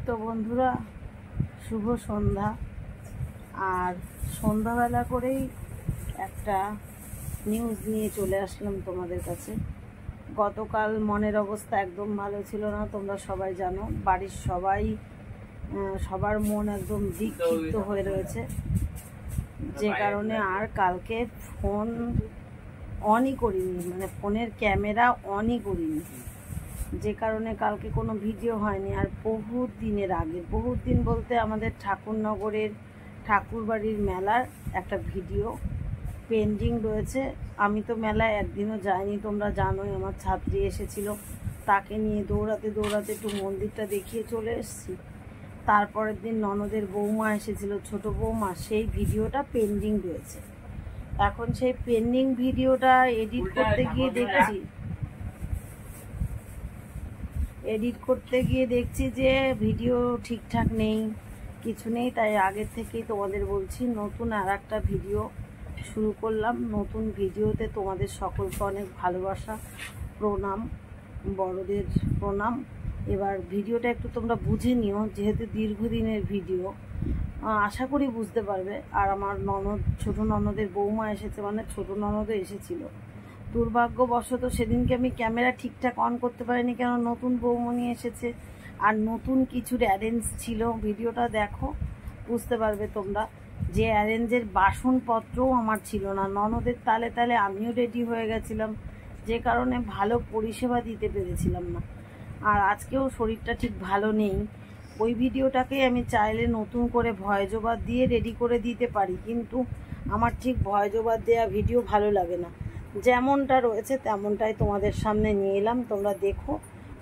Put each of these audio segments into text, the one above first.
তো বন্ধুরা, শুভ সন্ধ্যা। আর সন্ধ্যাবেলা করেই একটা নিউজ নিয়ে চলে আসলাম তোমাদের কাছে। গতকাল মনের অবস্থা একদম ভালো ছিল না, তোমরা সবাই জানো। বাড়ির সবার মন একদম বিক্ষিপ্ত হয়ে রয়েছে, যে কারণে আর কালকে ফোন অনই করিনি, মানে ফোনের ক্যামেরা অনই করিনি, যে কারণে কালকে কোনো ভিডিও হয়নি। আর বহুত দিন বলতে আমাদের ঠাকুরনগরের ঠাকুরবাড়ির মেলার একটা ভিডিও পেন্ডিং রয়েছে। আমি তো মেলায় একদিনও যাইনি, তোমরা জানোই। আমার ছাত্রী এসেছিল, তাকে নিয়ে দৌড়াতে একটু মন্দিরটা দেখিয়ে চলে এসেছি। তারপরের দিন ননদের বৌমা এসেছিল, ছোট বৌমা, সেই ভিডিওটা পেন্ডিং রয়েছে। এখন সেই পেন্ডিং ভিডিওটা এডিট করতে গিয়ে দেখছি যে ভিডিও ঠিকঠাক নেই, কিছু নেই। তাই আগের থেকেই তোমাদের বলছি, নতুন আর একটা ভিডিও শুরু করলাম। নতুন ভিডিওতে তোমাদের সকলকে অনেক ভালোবাসা, প্রণাম, বড়দের প্রণাম। এবার ভিডিওটা একটু তোমরা বুঝে নিও, যেহেতু দীর্ঘদিনের ভিডিও, আশা করি বুঝতে পারবে। আর আমার ছোট ননদের বৌমা এসেছে, মানে ছোট ননদও এসেছিল। দুর্ভাগ্যবশত সেদিনকে আমি ক্যামেরা ঠিকঠাক অন করতে পারিনি, কেন নতুন বৌমনি এসেছে আর নতুন কিছুর অ্যারেঞ্জ ছিল। ভিডিওটা দেখো, বুঝতে পারবে তোমরা যে অ্যারেঞ্জের বাসনপত্রও আমার ছিল না। ননদের তালে তালে আমিও রেডি হয়ে গেছিলাম, যে কারণে ভালো পরিষেবা দিতে পেরেছিলাম না। আর আজকেও শরীরটা ঠিক ভালো নেই। ওই ভিডিওটাকে আমি চাইলে নতুন করে ভয়েস ওভার দিয়ে রেডি করে দিতে পারি, কিন্তু আমার ঠিক ভয়েস ওভার দেওয়া ভিডিও ভালো লাগে না। যেমনটা রয়েছে তেমনটাই তোমাদের সামনে নিয়ে এলাম, তোমরা দেখো।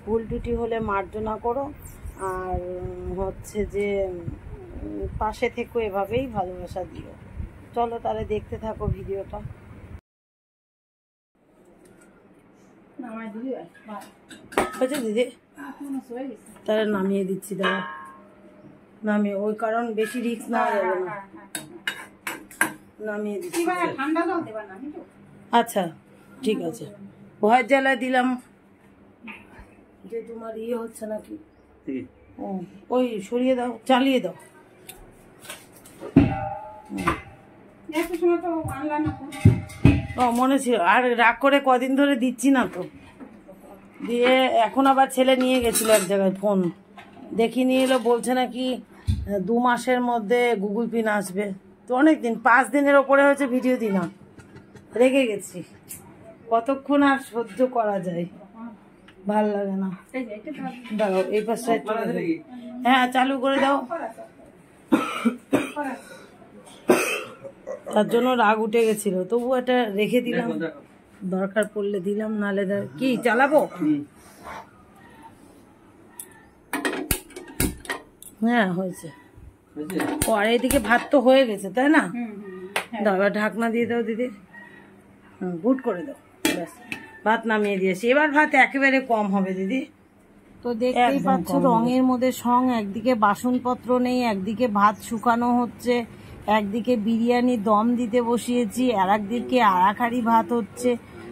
ভুল ত্রুটি হলে মার্জনা করো, আর হচ্ছে যে পাশে থেকো, এভাবেই ভালোবাসা দিও। চলো তাহলে দেখতে থাকো ভিডিওটা। দিদি তাহলে নামিয়ে দিচ্ছি, দাঁড়া নামিয়ে, ওই কারণ বেশি রিস্ক নেওয়া যাবে না, নামিয়ে দিচ্ছি। আচ্ছা ঠিক আছে, ভয়ের জ্বালায় দিলাম যে তোমার ইয়ে হচ্ছে নাকি। ওই সরিয়ে দাও, চালিয়ে দাও। মনে ছিল, আর রাগ করে কদিন ধরে দিচ্ছি না তো। দিয়ে এখন আবার ছেলে নিয়ে গেছিল এক জায়গায়, ফোন দেখি নিয়ে এলো, বলছে নাকি 2 মাসের মধ্যে গুগল পিন আসবে। তো অনেক দিন, 5 দিনের ওপরে হয়েছে ভিডিও দিলাম, রেগে গেছি। কতক্ষণ আর সহ্য করা যায়, ভাল লাগে না। দাও এই পাশে, হ্যাঁ চালু করে দাও। তার জন্য রাগ উঠে গেছিল, তবু এটা রেখে দিলাম, দরকার পড়লে দিলাম, নালে কি চালাবো। হ্যাঁ হয়েছে। আর এইদিকে ভাত তো হয়ে গেছে, তাই না? দাও এবার ঢাকনা দিয়ে দাও দিদি, গুড করে দাও, ব্যাস ভাত নামিয়ে দিয়েছি। এবার ভাত একেবারে কম হবে দিদি। তো দেখতেই পাচ্ছ রঙের মধ্যে সং, একদিকে বাসনপত্র নেই, একদিকে ভাত শুকানো হচ্ছে, একদিকে বিরিয়ানি দম দিতে বসিয়েছি, আর একদিকে আড়াখাড়ি ভাত হচ্ছে।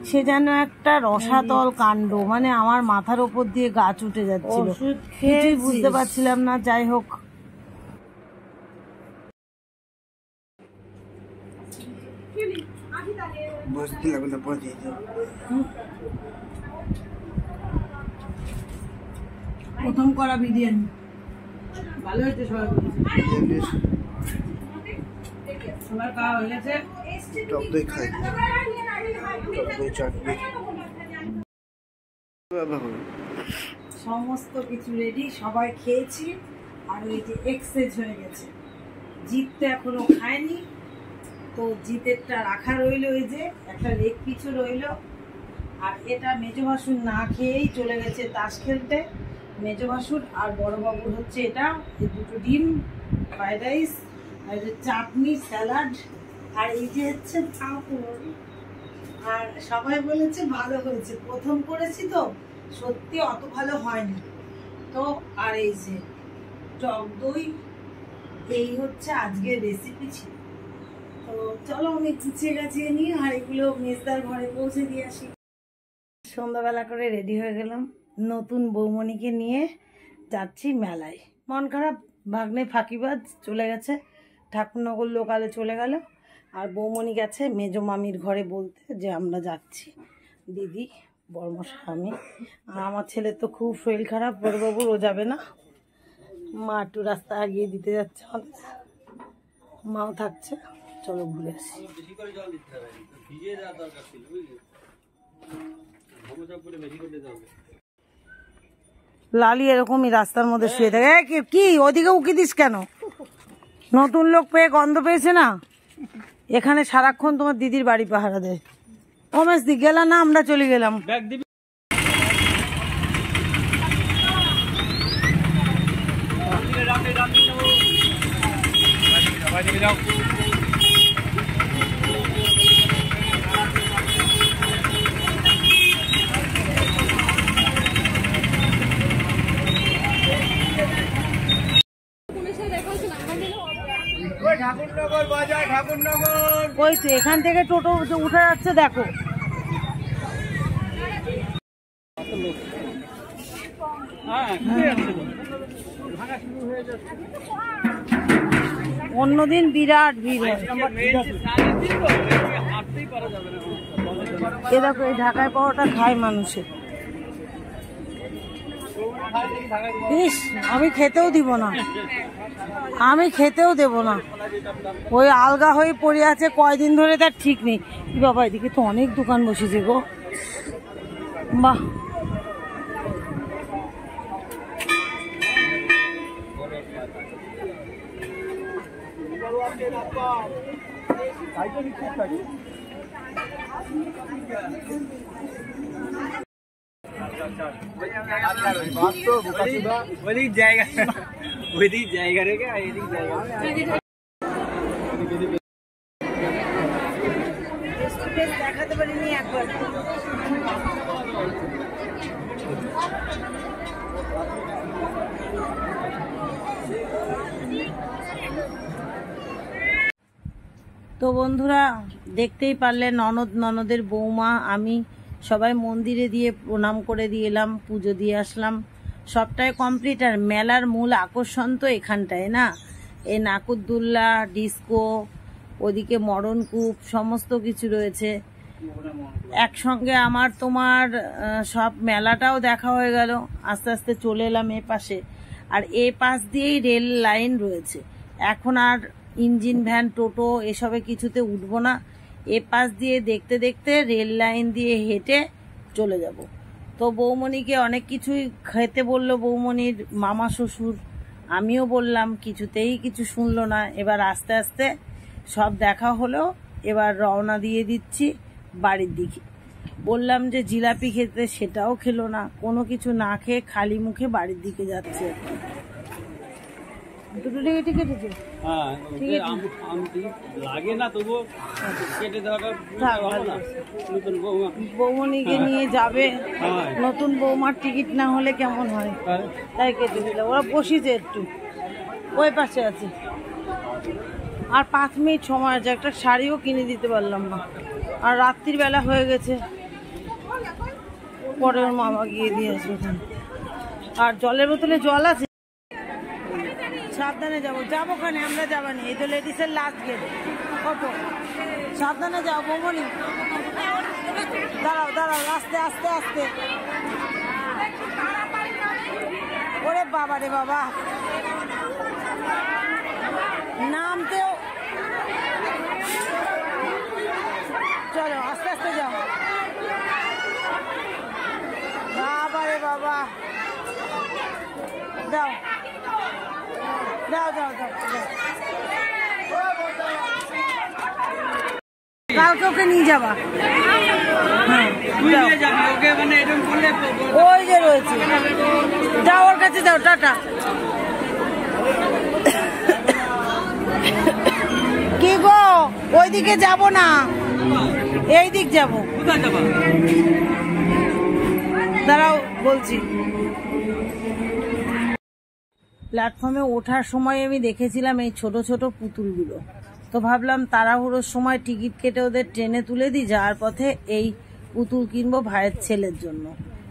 সে যেন একটা রসাতল কাণ্ড, মানে আমার মাথার ওপর দিয়ে গাছ উঠে যাচ্ছিল, কিছুই বুঝতে পারছিলাম না। যাই হোক, প্রথম করা বিরিয়ানি ভালো হয়েছে, সবার খাওয়া হয়ে গেছে। সমস্ত কিছু রেডি, সবাই খেয়েছি। আর ওই যে এক্সচেঞ্জ হয়ে গেছে, জিত তো এখনো খায়নি, তো জিতেরটা রাখা রইলো, ওই যে একটা লেগ পিছু রইলো। আর এটা মেজো ভাসুর না খেয়েই চলে গেছে তাস খেলতে, মেজো ভাসুর। আর বড় বাবুর হচ্ছে এটা, এই 2টো ডিম, ফ্রাইড রাইস, আর এই যে চাটনি, স্যালাড, আর এই যে হচ্ছে পাঁপড়। আর সবাই বলেছে ভালো হয়েছে, প্রথম করেছি তো, সত্যি অত ভালো হয়নি তো। আর এই যে টক দই, এই হচ্ছে আজকের রেসিপি ছিল। তো চলো আমি গুছিয়ে গাছিয়ে নিই, আর এগুলো মেজদার ঘরে পৌঁছে দিয়ে আসি। সন্ধ্যাবেলা করে রেডি হয়ে গেলাম, নতুন বৌমণিকে নিয়ে যাচ্ছি মেলায়। মন খারাপ, ভাগ্নে ফাঁকিবাজ চলে গেছে, ঠাকুরনগর লোকালে চলে গেল। আর বৌমণি গেছে মেজো মামির ঘরে বলতে যে আমরা যাচ্ছি, দিদি বর্মশা আমি। আর আমার ছেলের তো খুব শরীর খারাপ, বড়বাবুর ও যাবে না, মা একটু রাস্তা আগিয়ে দিতে যাচ্ছে আমাদের, মাও থাকছে। চলো ঘুরে আসি। লালি এরকমই রাস্তার মধ্যে শুয়ে থাকে। কি ওদিকে উকি দিস কেন? নতুন লোক পেয়ে গন্ধ পেয়েছে না, এখানে সারাক্ষণ তোমার দিদির বাড়ি পাহারা দেয়। ওমেশ দি গেলা না, আমরা চলে গেলাম। ওই তো এখান থেকে টোটো উঠে যাচ্ছে, দেখো। অন্যদিন বিরাট ভিড় হয়। এ দেখো এই ঢাকায় পাওয়াটা খায় মানুষের। ইস, আমি খেতেও দিব না, আমি খেতেও দেব না। ওই আলগা হয়ে পড়ে আছে কয়দিন ধরে, তার ঠিক নেই। কি বাবা, এদিকে তো অনেক দোকান বসেছে গো, বাহ। দেখাতে পারিনি একবার। তো বন্ধুরা দেখতেই পারলে, ননদের বৌমা আমি সবাই মন্দিরে দিয়ে প্রণাম করে দিয়ে এলাম, পুজো দিয়ে আসলাম, সবটাই কমপ্লিট। আর মেলার মূল আকর্ষণ তো এখানটায় না, এই নাকুরদোল্লা, ডিস্কো, ওদিকে মরণকূপ, সমস্ত কিছু রয়েছে একসঙ্গে। আমার তোমার সব মেলাটাও দেখা হয়ে গেল। আস্তে আস্তে চলে এলাম এ পাশে, আর এ পাশ দিয়েই রেল লাইন রয়েছে। এখন আর ইঞ্জিন ভ্যান, টোটো এসবে কিছুতে উঠবো না, এ পাশ দিয়ে দেখতে দেখতে রেল লাইন দিয়ে হেঁটে চলে যাব। তো বৌমণিকে অনেক কিছুই খেতে বললো বৌমণির মামা শ্বশুর, আমিও বললাম, কিছুতেই কিছু শুনলো না। এবার আস্তে আস্তে সব দেখা হলো, এবার রওনা দিয়ে দিচ্ছি বাড়ির দিকে। বললাম যে জিলাপি খেতে, সেটাও খেলো না, কোনো কিছু না খেয়ে খালি মুখে বাড়ির দিকে যাচ্ছে। দুটো টিকিট কেটেছে, বৌমণিকে নিয়ে যাবে, নতুন বৌমার টিকিট না হলে কেমন হয়, তাই কেটে দিল। ওরা বসিছে একটু, ওই পাশে আছে। আর 5 মিনিট সময় আছে, একটা শাড়িও কিনে দিতে পারলাম না। আর রাত্রির বেলা হয়ে গেছে, পরে ওর মামা গিয়ে দিয়ে আসবে। আর জলের বোতলে জল আছে, সাবধানে যাবো। যাবো ওখানে, আমরা যাবানি, এই তো লেডিসের লাস্ট গেট। কত সাবধানে যাও বৌমণি, দাঁড়াও দাঁড়াও, আস্তে আস্তে আস্তে। ওরে বাবা রে বাবা, নামতেও, চলো আস্তে আস্তে যাও। বাবা রে বাবা, যাও যাও যাও যাও। কালকে ওকে নিয়ে যাবা, ওই যে রয়েছে, যাও ওর কাছে যাও, টাটা। কি গো, ওইদিকে যাব না, এই দিক যাবো। দাঁড়াও বলছি। প্ল্যাটফর্মে ওঠার সময় আমি দেখেছিলাম এই ছোট ছোট পুতুলগুলো, তো ভাবলাম তাড়াহুড়োর সময় টিকিট কেটে ওদের ট্রেনে তুলে দিই, যাওয়ার পথে এই পুতুল কিনবো ভাইয়ের ছেলের জন্য।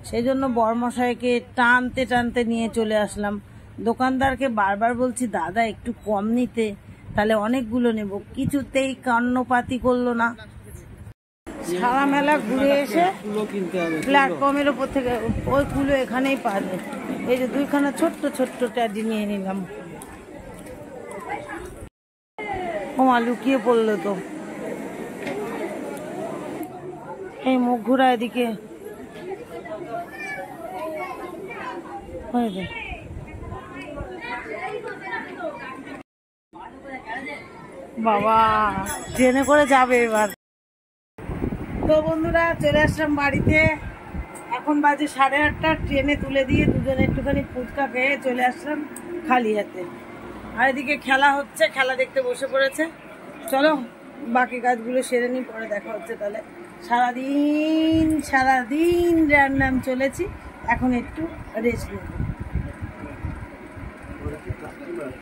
সেই জন্য বরমশাইকে টানতে টানতে নিয়ে চলে আসলাম। দোকানদারকে বারবার বলছি দাদা একটু কম নিতে, তাহলে অনেকগুলো নেব, কিছুতেই কান্নপাতি করলো না। সারা মেলা ঘুরে এসে প্ল্যাটফর্মের ওপর থেকে ওই কুলো এখানেই পাওয়া যায়। এই যে দুইখানা ছোট্ট ছোট্ট ট্যাডি নিয়ে নিলাম। ওমা লুকিয়ে পড়লো তো, এই মুখ ঘুরা এদিকে। বাবা ট্রেনে করে যাবে এবার। তো বন্ধুরা চলে আসলাম বাড়িতে, এখন বাজে 8:30। ট্রেনে তুলে দিয়ে দুজনে একটুখানি ফুচকা খেয়ে চলে আসলাম খালি হাতে। আর এদিকে খেলা হচ্ছে, খেলা দেখতে বসে পড়েছে। চলো বাকি কাজগুলো সেরে নিই, পরে দেখা হচ্ছে। তাহলে সারাদিন রান্নাম চলেছি, এখন একটু রেস্ট নেব।